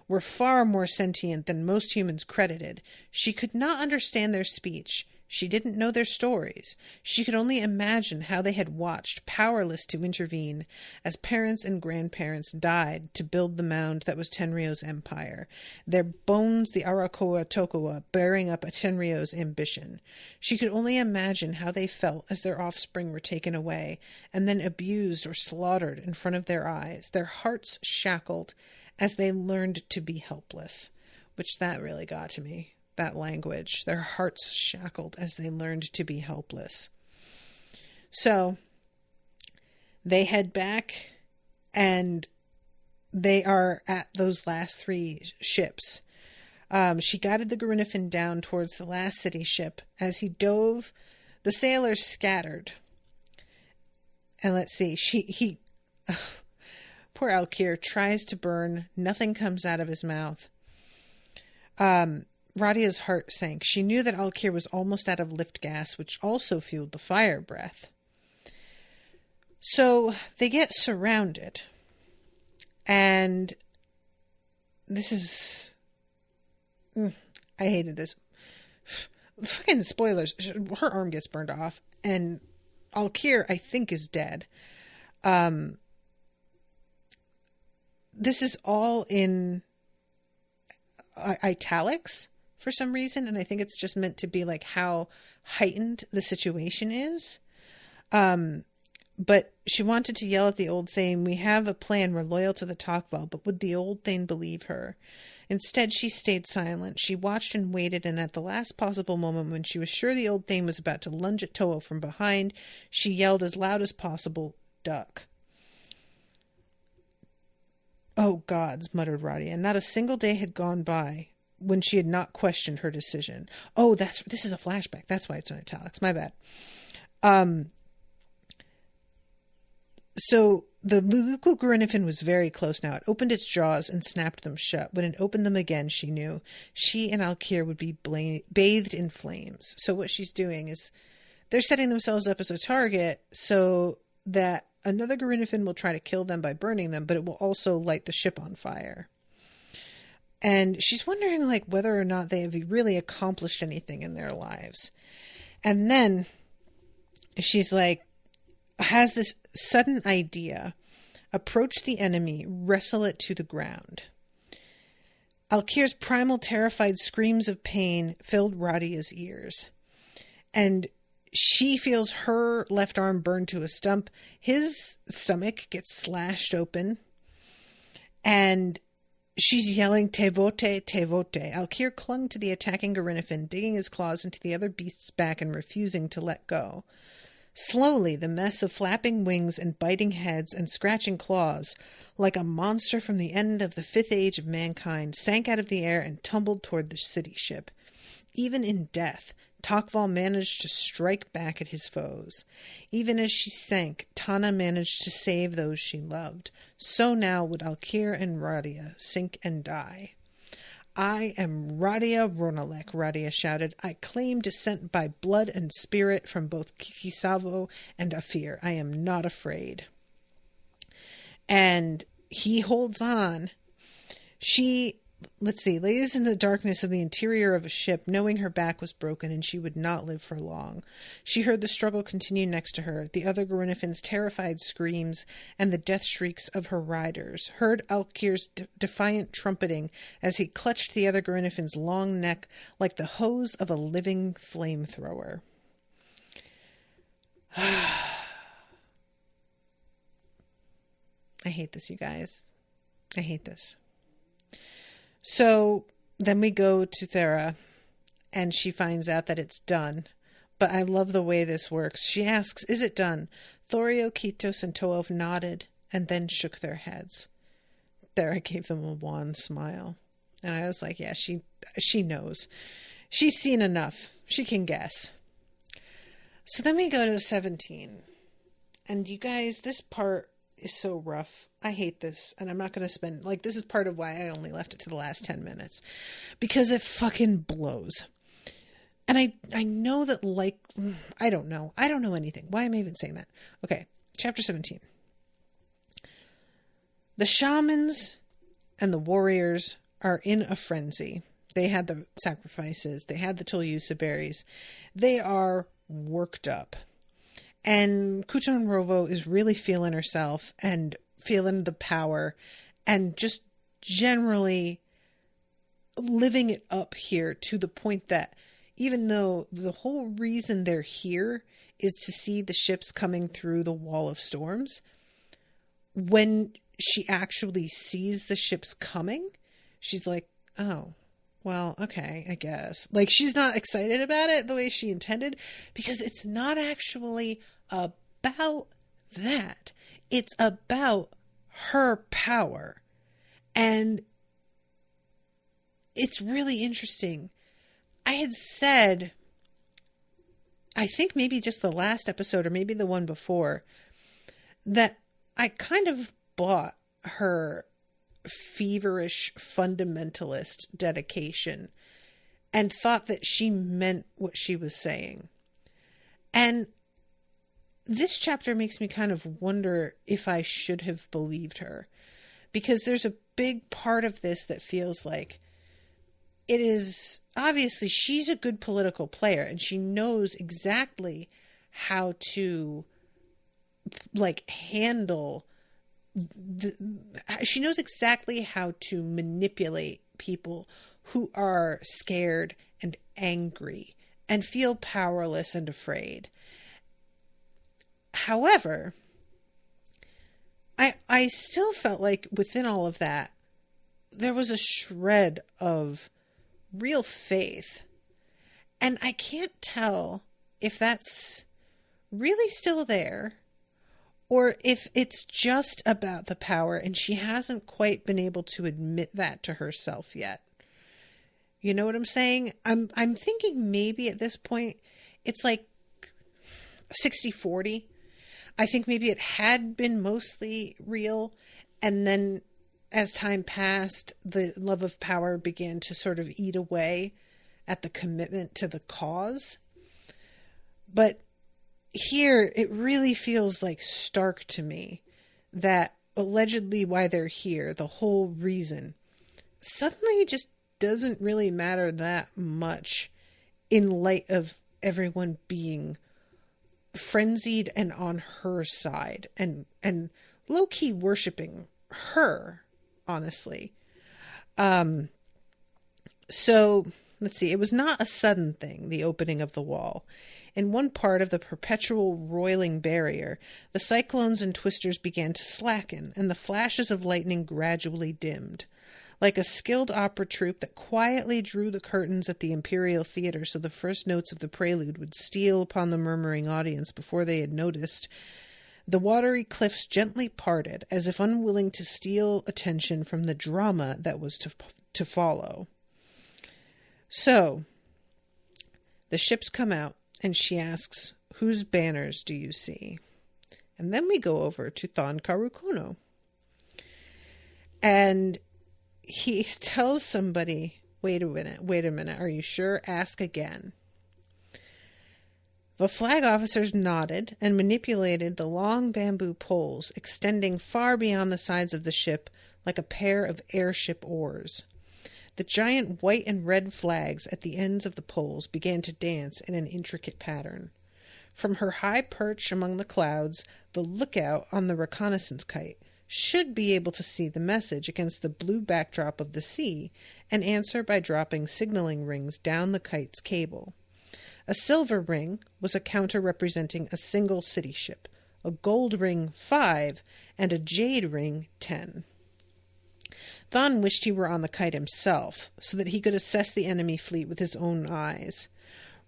S2: were far more sentient than most humans credited, she could not understand their speech. She didn't know their stories. She could only imagine how they had watched, powerless to intervene, as parents and grandparents died to build the mound that was Tenryo's empire, their bones the Arakoa Tokoa bearing up a Tenryo's ambition. She could only imagine how they felt as their offspring were taken away, and then abused or slaughtered in front of their eyes, their hearts shackled as they learned to be helpless. Which that really got to me. That language, their hearts shackled as they learned to be helpless. So they head back, and they are at those last 3 ships. She guided the Gerinifin down towards the last city ship. As he dove, the sailors scattered. And let's see, poor Alkir tries to burn. Nothing comes out of his mouth. Radia's heart sank. She knew that Alkir was almost out of lift gas, which also fueled the fire breath. So they get surrounded. And this is... I hated this. Fucking spoilers. Her arm gets burned off. And Alkir, I think, is dead. This is all in italics for some reason. And I think it's just meant to be like how heightened the situation is. But she wanted to yell at the old Thane, "We have a plan. We're loyal to the Talkval." But would the old Thane believe her? Instead, she stayed silent. She watched and waited, and at the last possible moment, when she was sure the old Thane was about to lunge at Toho from behind, she yelled as loud as possible, "Duck." "Oh, gods," muttered Radia. Not a single day had gone by when she had not questioned her decision. Oh, this is a flashback. That's why it's in italics. My bad. So the Lyucu Grinifin was very close now. It opened its jaws and snapped them shut. When it opened them again, she knew she and Alkir would be bathed in flames. So what she's doing is they're setting themselves up as a target so that another Grinifin will try to kill them by burning them, but it will also light the ship on fire. And she's wondering like whether or not they have really accomplished anything in their lives. And then she's like, has this sudden idea: approach the enemy, wrestle it to the ground. Alkir's primal terrified screams of pain filled Radia's ears. And she feels her left arm burned to a stump. His stomach gets slashed open. And she's yelling, "Te vote, te vote." Alkir clung to the attacking Grinifin, digging his claws into the other beast's back and refusing to let go. Slowly, the mess of flapping wings and biting heads and scratching claws, like a monster from the end of the fifth age of mankind, sank out of the air and tumbled toward the city ship. Even in death, Talkval managed to strike back at his foes. Even as she sank, Tana managed to save those she loved. So now would Alkir and Radia sink and die. "I am Radia Ronalek," Radia shouted. "I claim descent by blood and spirit from both Kikisavo and Afir. I am not afraid." And he holds on. She, lays in the darkness of the interior of a ship, knowing her back was broken and she would not live for long. She heard the struggle continue next to her, the other Grinifins' terrified screams and the death shrieks of her riders, heard Alkir's defiant trumpeting as he clutched the other Grinifin's long neck like the hose of a living flamethrower. I hate this, you guys. I hate this. So then we go to Thera, and she finds out that it's done. But I love the way this works. She asks, "Is it done?" Thorio, Kitos, and Toov nodded and then shook their heads. Thera gave them a wan smile. And I was like, yeah, she knows. She's seen enough. She can guess. So then we go to 17. And you guys, this part is so rough. I hate this, and I'm not going to spend, this is part of why I only left it to the last 10 minutes, because it fucking blows. And I know that, I don't know anything. Why am I even saying that? Okay, chapter 17. The shamans and the warriors are in a frenzy. They had the sacrifices. They had the Tulyusa berries. They are worked up. And Cutanrovo is really feeling herself and feeling the power and just generally living it up here to the point that even though the whole reason they're here is to see the ships coming through the wall of storms, when she actually sees the ships coming, she's like, oh, well, okay, I guess. She's not excited about it the way she intended, because it's not actually about that. It's about her power. And it's really interesting. I had said, I think maybe just the last episode or maybe the one before, that I kind of bought her feverish fundamentalist dedication and thought that she meant what she was saying. And this chapter makes me kind of wonder if I should have believed her, because there's a big part of this that feels like it is obviously she's a good political player and she knows exactly how to handle she knows exactly how to manipulate people who are scared and angry and feel powerless and afraid. However, I still felt like within all of that, there was a shred of real faith. And I can't tell if that's really still there or if it's just about the power and she hasn't quite been able to admit that to herself yet. You know what I'm saying? I'm thinking maybe at this point it's like 60-40. I think maybe it had been mostly real, and then as time passed, the love of power began to sort of eat away at the commitment to the cause. But here, it really feels like stark to me that allegedly why they're here, the whole reason, suddenly just doesn't really matter that much in light of everyone being frenzied and on her side and low-key worshiping her, honestly. So let's see, it was not a sudden thing, the opening of the wall. In one part of the perpetual roiling barrier, the cyclones and twisters began to slacken, and the flashes of lightning gradually dimmed. Like a skilled opera troupe that quietly drew the curtains at the Imperial Theater so the first notes of the prelude would steal upon the murmuring audience before they had noticed, the watery cliffs gently parted, as if unwilling to steal attention from the drama that was to follow. So, the ships come out, and she asks, "Whose banners do you see?" And then we go over to Thon Karukono. And he tells somebody, wait a minute, are you sure? Ask again. The flag officers nodded and manipulated the long bamboo poles, extending far beyond the sides of the ship like a pair of airship oars. The giant white and red flags at the ends of the poles began to dance in an intricate pattern. From her high perch among the clouds, the lookout on the reconnaissance kite should be able to see the message against the blue backdrop of the sea and answer by dropping signaling rings down the kite's cable. A silver ring was a counter representing a single city ship, a gold ring 5, and a jade ring 10. Thon wished he were on the kite himself, so that he could assess the enemy fleet with his own eyes.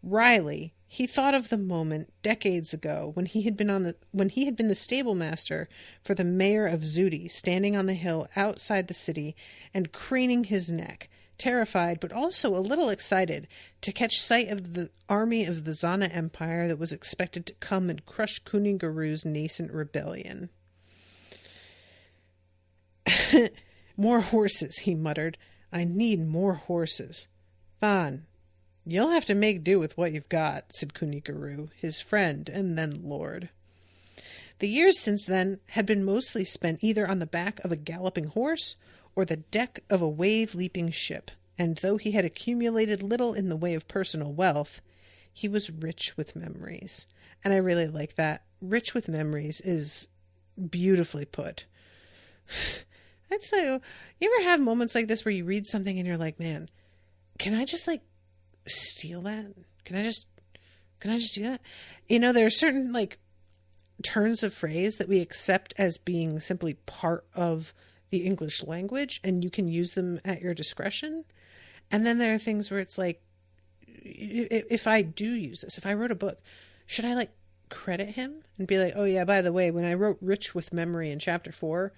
S2: Wryly, he thought of the moment decades ago when he had been the stable master for the mayor of Zudi, standing on the hill outside the city and craning his neck, terrified but also a little excited to catch sight of the army of the Zana Empire that was expected to come and crush Cutanrovo's nascent rebellion. "More horses," he muttered. "I need more horses." "Thon, you'll have to make do with what you've got," said Cutanrovo, his friend and then lord. The years since then had been mostly spent either on the back of a galloping horse or the deck of a wave-leaping ship, and though he had accumulated little in the way of personal wealth, he was rich with memories. And I really like that. Rich with memories is beautifully put. I'd say, you ever have moments like this where you read something and you're like, man, can I just steal that? Can I just do that? You know, there are certain turns of phrase that we accept as being simply part of the English language and you can use them at your discretion. And then there are things where it's like, if I do use this, if I wrote a book, should I credit him and be like, oh yeah, by the way, when I wrote Rich with Memory in chapter 4,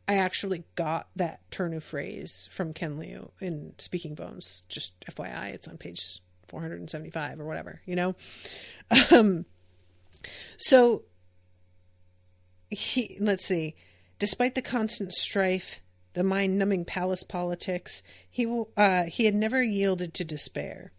S2: I actually got that turn of phrase from Ken Liu in Speaking Bones. Just FYI, it's on page 475 or whatever, you know? So let's see. Despite the constant strife, the mind-numbing palace politics, he had never yielded to despair.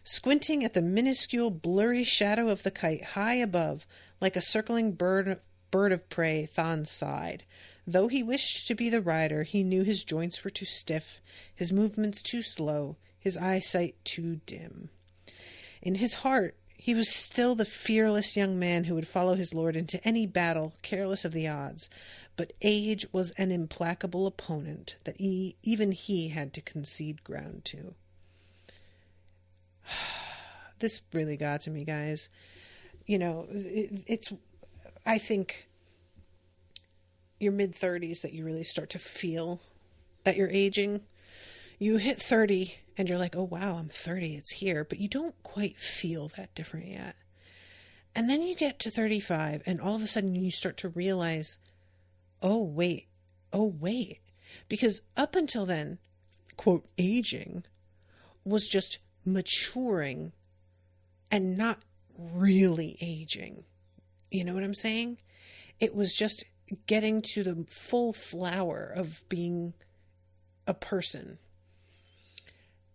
S2: Squinting at the minuscule, blurry shadow of the kite high above, like a circling bird of prey, Thon sighed. Though he wished to be the rider, he knew his joints were too stiff, his movements too slow, his eyesight too dim. In his heart, he was still the fearless young man who would follow his lord into any battle, careless of the odds. But age was an implacable opponent that even he had to concede ground to. This really got to me, guys. It's I think your mid-30s that you really start to feel that you're aging. You hit 30 and you're like, oh wow, I'm 30, it's here. But you don't quite feel that different yet. And then you get to 35 and all of a sudden you start to realize, oh wait. Because up until then, quote, aging was just maturing and not really aging. You know what I'm saying? It was just getting to the full flower of being a person.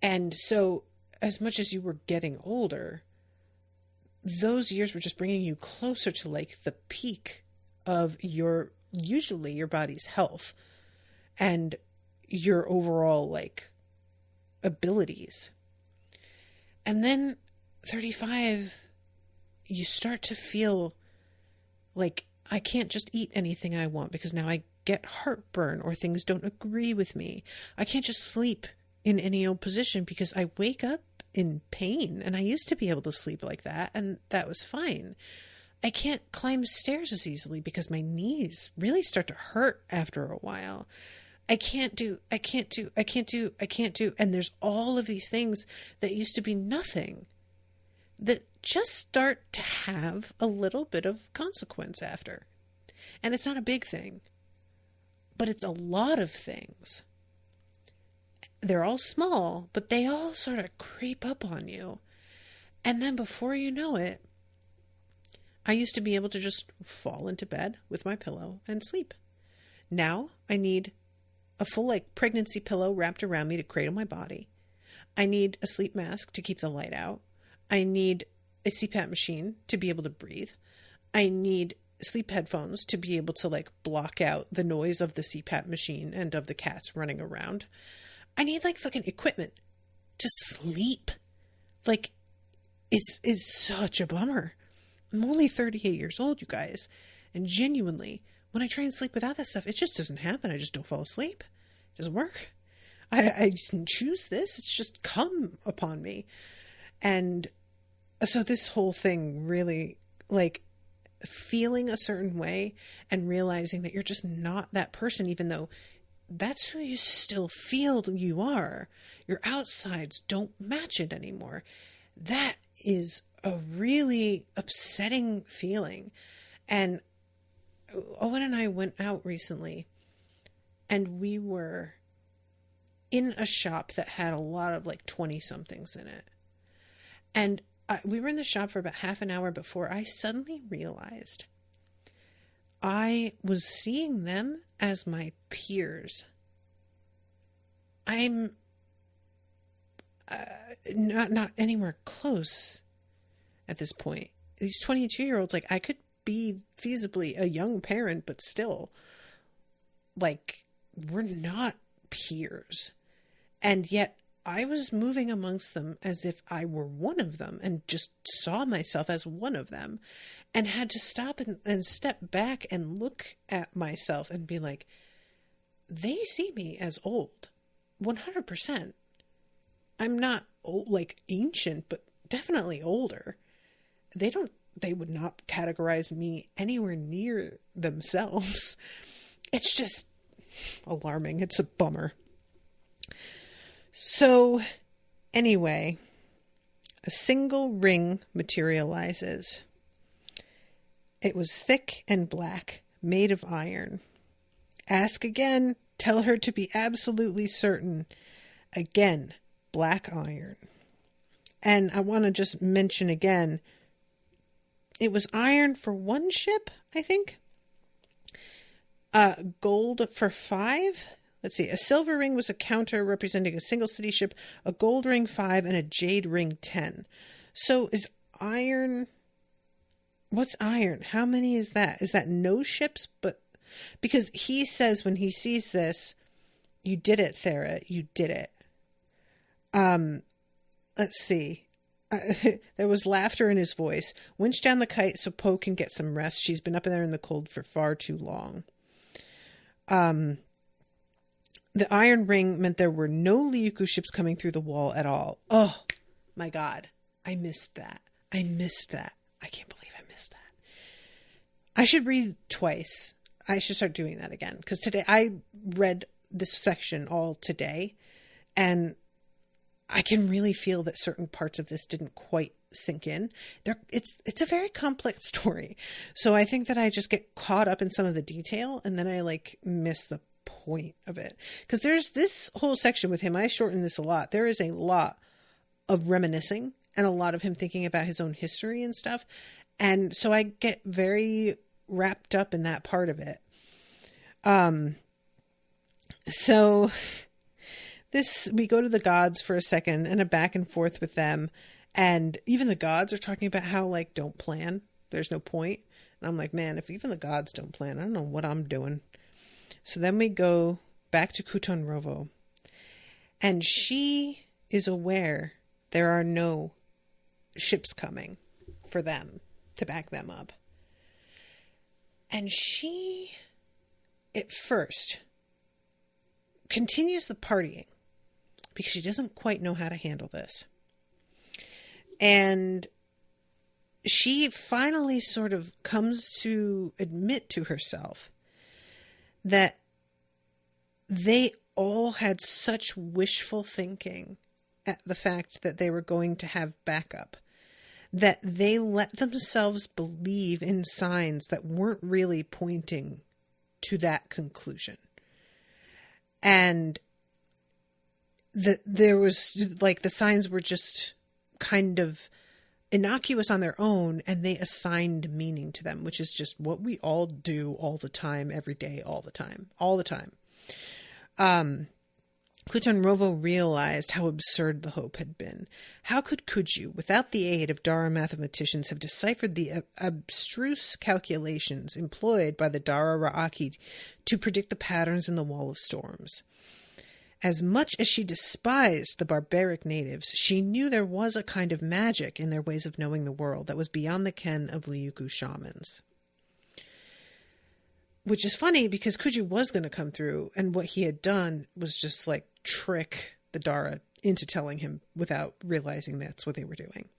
S2: And so as much as you were getting older, those years were just bringing you closer to like the peak of usually your body's health and your overall like abilities. And then 35, you start to feel like I can't just eat anything I want because now I get heartburn or things don't agree with me. I can't just sleep in any old position because I wake up in pain, and I used to be able to sleep like that and that was fine. I can't climb stairs as easily because my knees really start to hurt after a while. I can't do. And there's all of these things that used to be nothing that just start to have a little bit of consequence after. And it's not a big thing, but it's a lot of things. They're all small, but they all sort of creep up on you. And then before you know it, I used to be able to just fall into bed with my pillow and sleep. Now I need a full like pregnancy pillow wrapped around me to cradle my body. I need a sleep mask to keep the light out. I need a CPAP machine to be able to breathe. I need sleep headphones to be able to like block out the noise of the CPAP machine and of the cats running around. I need like fucking equipment to sleep. Like it's such a bummer. I'm only 38 years old, you guys. And genuinely, when I try and sleep without that stuff, it just doesn't happen. I just don't fall asleep. It doesn't work. I didn't choose this. It's just come upon me. And so this whole thing really, like, feeling a certain way and realizing that you're just not that person, even though that's who you still feel you are. Your outsides don't match it anymore. That is a really upsetting feeling. And Owen and I went out recently and we were in a shop that had a lot of like 20 somethings in it. And we were in the shop for about half an hour before I suddenly realized I was seeing them as my peers. I'm not anywhere close at this point. These 22-year-olds, like, I could be feasibly a young parent, but still, like, we're not peers. And yet I was moving amongst them as if I were one of them and just saw myself as one of them and had to stop and step back and look at myself and be like, they see me as old. 100%. I'm not old, like ancient, but definitely older. They would not categorize me anywhere near themselves. It's just alarming. It's a bummer. So anyway, a single ring materializes. It was thick and black, made of iron. Ask again, tell her to be absolutely certain. Again, black iron. And I want to just mention again, it was iron for one ship, I think. Gold for 5. Let's see. A silver ring was a counter representing a single city ship, a gold ring 5, and a jade ring 10. So is iron... What's iron? How many is that? Is that no ships? But because he says when he sees this, you did it, Thera. You did it. Let's see. There was laughter in his voice. Winch down the kite so Poe can get some rest. She's been up in there in the cold for far too long. The iron ring meant there were no Lyucu ships coming through the wall at all. Oh, my God. I missed that. I can't believe I missed that. I should read twice. I should start doing that again. Because today, I read this section all today. And I can really feel that certain parts of this didn't quite sink in. It's a very complex story. So I think that I just get caught up in some of the detail. And then I miss the point of it. Because there's this whole section with him. I shortened this a lot. There is a lot of reminiscing. And a lot of him thinking about his own history and stuff. And so I get very wrapped up in that part of it. So we go to the gods for a second and a back and forth with them. And even the gods are talking about how, don't plan. There's no point. And I'm like, man, if even the gods don't plan, I don't know what I'm doing. So then we go back to Cutanrovo. And she is aware there are no ships coming for them to back them up. And she, at first, continues the partying because she doesn't quite know how to handle this. And she finally sort of comes to admit to herself that they all had such wishful thinking at the fact that they were going to have backup, that they let themselves believe in signs that weren't really pointing to that conclusion. And that there was the signs were just kind of innocuous on their own, and they assigned meaning to them, which is just what we all do all the time, every day, all the time. Cutanrovo realized how absurd the hope had been. How could Kuju, without the aid of Dara mathematicians, have deciphered the abstruse calculations employed by the Dara Ra'aki to predict the patterns in the Wall of Storms? As much as she despised the barbaric natives, she knew there was a kind of magic in their ways of knowing the world that was beyond the ken of Lyucu shamans. Which is funny because Kuju was going to come through, and what he had done was just trick the Dara into telling him without realizing that's what they were doing.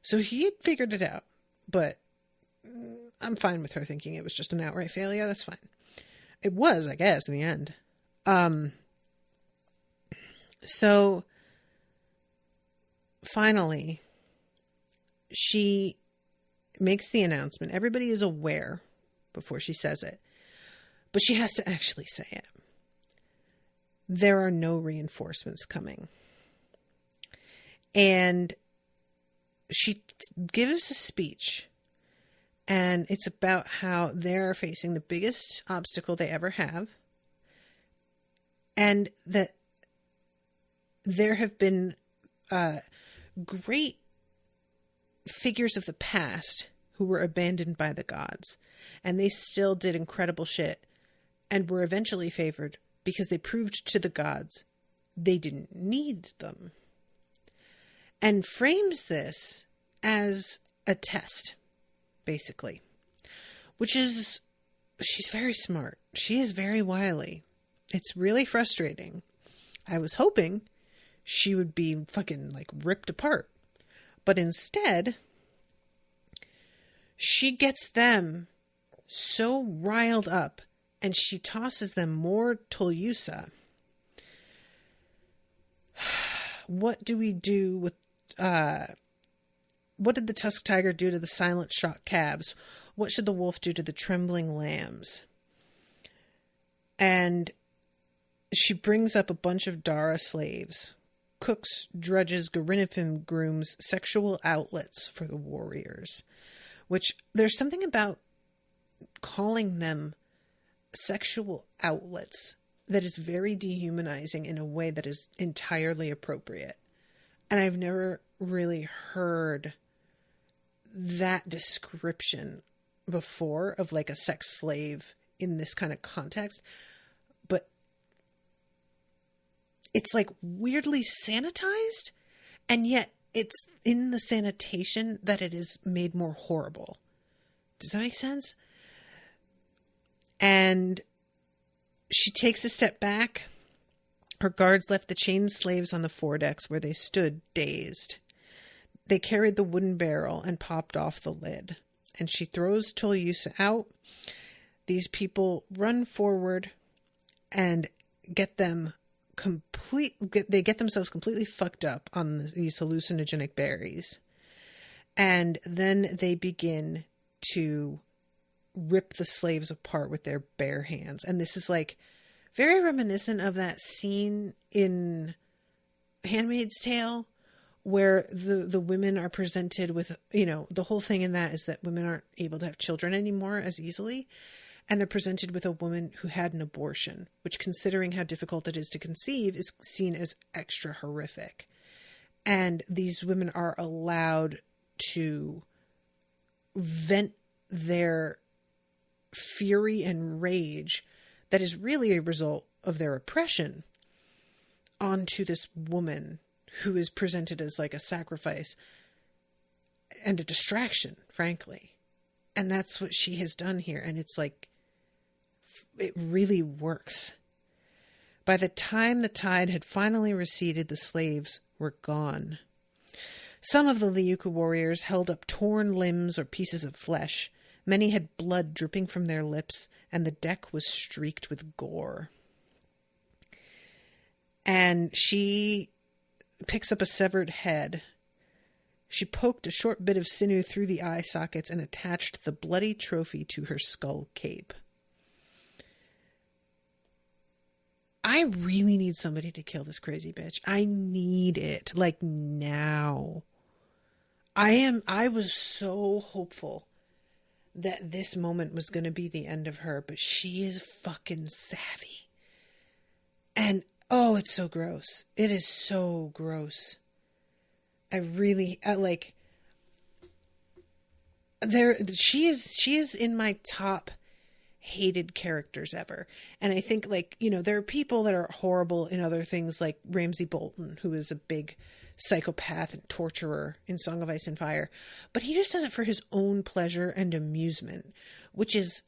S2: So he had figured it out, but I'm fine with her thinking it was just an outright failure. That's fine. It was, I guess, in the end. So finally, she makes the announcement. Everybody is aware before she says it, but she has to actually say it. There are no reinforcements coming. And she gives a speech, and it's about how they're facing the biggest obstacle they ever have, and that there have been great figures of the past who were abandoned by the gods, and they still did incredible shit and were eventually favored because they proved to the gods they didn't need them. And frames this as a test, basically. Which is, she's very smart. She is very wily. It's really frustrating. I was hoping she would be fucking ripped apart. But instead, she gets them so riled up, and she tosses them more Tolusa. What do we do with... what did the tusk tiger do to the silent shock calves? What should the wolf do to the trembling lambs? And she brings up a bunch of Dara slaves. Cooks, drudges, Garinifim grooms, sexual outlets for the warriors. Which, there's something about calling them sexual outlets that is very dehumanizing in a way that is entirely appropriate. And I've never really heard that description before of like a sex slave in this kind of context. But it's like weirdly sanitized, and yet it's in the sanitation that it is made more horrible. Does that make sense? And she takes a step back. Her guards left the chained slaves on the foredecks where they stood dazed. They carried the wooden barrel and popped off the lid. And she throws Lyucu out. These people run forward and get themselves completely fucked up on these hallucinogenic berries. And then they begin to rip the slaves apart with their bare hands. And this is like very reminiscent of that scene in Handmaid's Tale where the women are presented with, the whole thing in that is that women aren't able to have children anymore as easily. And they're presented with a woman who had an abortion, which, considering how difficult it is to conceive, is seen as extra horrific. And these women are allowed to vent their fury and rage that is really a result of their oppression onto this woman who is presented as like a sacrifice and a distraction, frankly. And that's what she has done here. And it's like, it really works. By the time the tide had finally receded, the slaves were gone. Some of the Lyucu warriors held up torn limbs or pieces of flesh. Many had blood dripping from their lips, and the deck was streaked with gore. And she picks up a severed head. She poked a short bit of sinew through the eye sockets and attached the bloody trophy to her skull cape. I really need somebody to kill this crazy bitch. I need it, like, now. I was so hopeful that this moment was going to be the end of her, but she is fucking savvy. And, oh, it's so gross. It is so gross. She is in my top hated characters ever. And I think, like, there are people that are horrible in other things, like Ramsay Bolton, who is a big psychopath and torturer in Song of Ice and Fire, but he just does it for his own pleasure and amusement, which is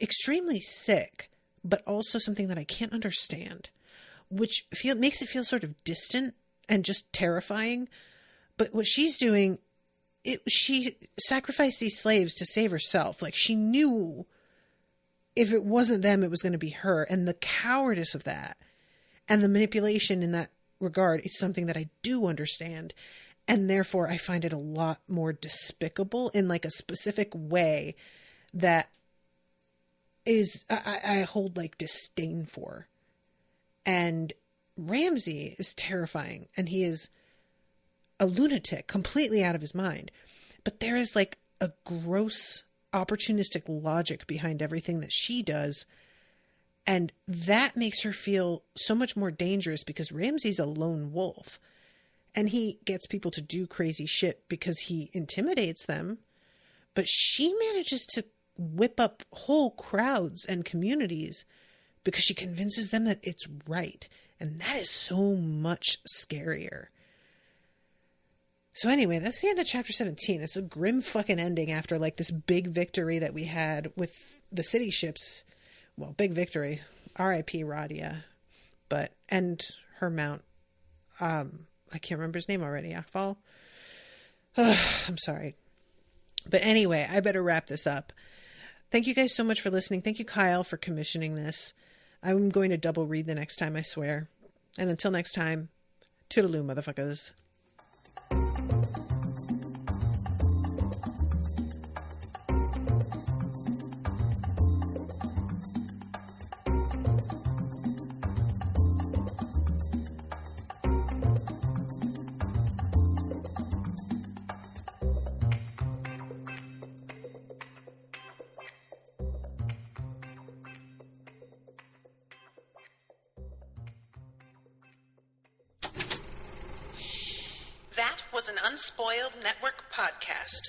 S2: extremely sick, but also something that I can't understand, which makes it feel sort of distant and just terrifying. But what she's doing, she sacrificed these slaves to save herself. Like, she knew if it wasn't them, it was going to be her. And the cowardice of that and the manipulation in that regard, it's something that I do understand. And therefore, I find it a lot more despicable in like a specific way that is, I hold like disdain for. And Ramsay is terrifying, and he is a lunatic, completely out of his mind. But there is like a gross opportunistic logic behind everything that she does. And that makes her feel so much more dangerous, because Ramsay's a lone wolf and he gets people to do crazy shit because he intimidates them. But she manages to whip up whole crowds and communities because she convinces them that it's right. And that is so much scarier. So anyway, that's the end of chapter 17. It's a grim fucking ending after like this big victory that we had with the city ships. Well, big victory. R.I.P. Radia. And her mount. I can't remember his name already. Akval? I'm sorry. But anyway, I better wrap this up. Thank you guys so much for listening. Thank you, Kyle, for commissioning this. I'm going to double read the next time, I swear. And until next time, toodaloo, motherfuckers.
S1: an Unspoiled Network podcast.